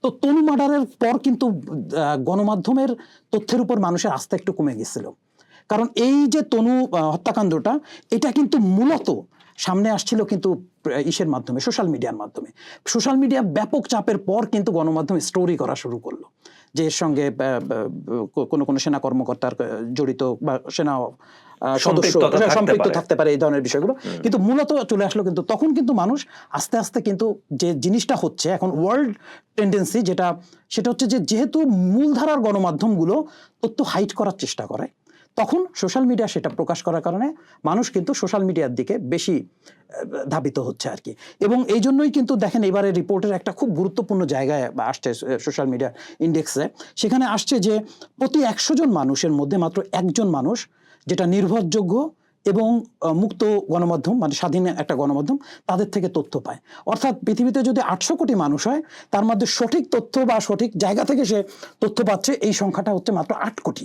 তো তনু মার্ডারের পর কিন্তু গণমাধ্যমের তথ্যের উপর মানুষের আস্থা একটু কমে গেছিল, কারণ এই যে তনু হত্যাকাণ্ডটা এটা কিন্তু মূলত সামনে আসছিল কিন্তু ইসের মাধ্যমে, সোশ্যাল মিডিয়ার মাধ্যমে। সোশ্যাল মিডিয়া ব্যাপক চাপের পর কিন্তু গণমাধ্যম স্টোরি করা শুরু করলো যে এর সঙ্গে কোনো কোনো সেনা কর্মকর্তার জড়িত বা সেনা সদস্য সম্পৃক্ত থাকতে পারে, এই ধরনের বিষয়গুলো কিন্তু মূলত চলে আসলো। কিন্তু তখন কিন্তু মানুষ আস্তে আস্তে কিন্তু যে জিনিসটা হচ্ছে এখন ওয়ার্ল্ড টেন্ডেন্সি সেটা হচ্ছে যে যেহেতু মূলধারার গণমাধ্যমগুলো তথ্য হাইড করার চেষ্টা করে, তখন সোশ্যাল মিডিয়া সেটা প্রকাশ করার কারণে মানুষ কিন্তু সোশ্যাল মিডিয়ার দিকে বেশি ধাবিত হচ্ছে আর কি। এবং এই জন্যই কিন্তু দেখেন এবারে রিপোর্টের একটা খুব গুরুত্বপূর্ণ জায়গায় আসছে সোশ্যাল মিডিয়া ইন্ডেক্সে, সেখানে আসছে যে প্রতি 100 জন মানুষের মধ্যে মাত্র একজন মানুষ যেটা নির্ভরযোগ্য এবং মুক্ত গণমাধ্যম, মানে স্বাধীন একটা গণমাধ্যম, তাদের থেকে তথ্য পায়। অর্থাৎ পৃথিবীতে যদি 800 কোটি মানুষ হয়, তার মধ্যে সঠিক তথ্য বা সঠিক জায়গা থেকে সে তথ্য পাচ্ছে এই সংখ্যাটা হচ্ছে মাত্র 8 কোটি।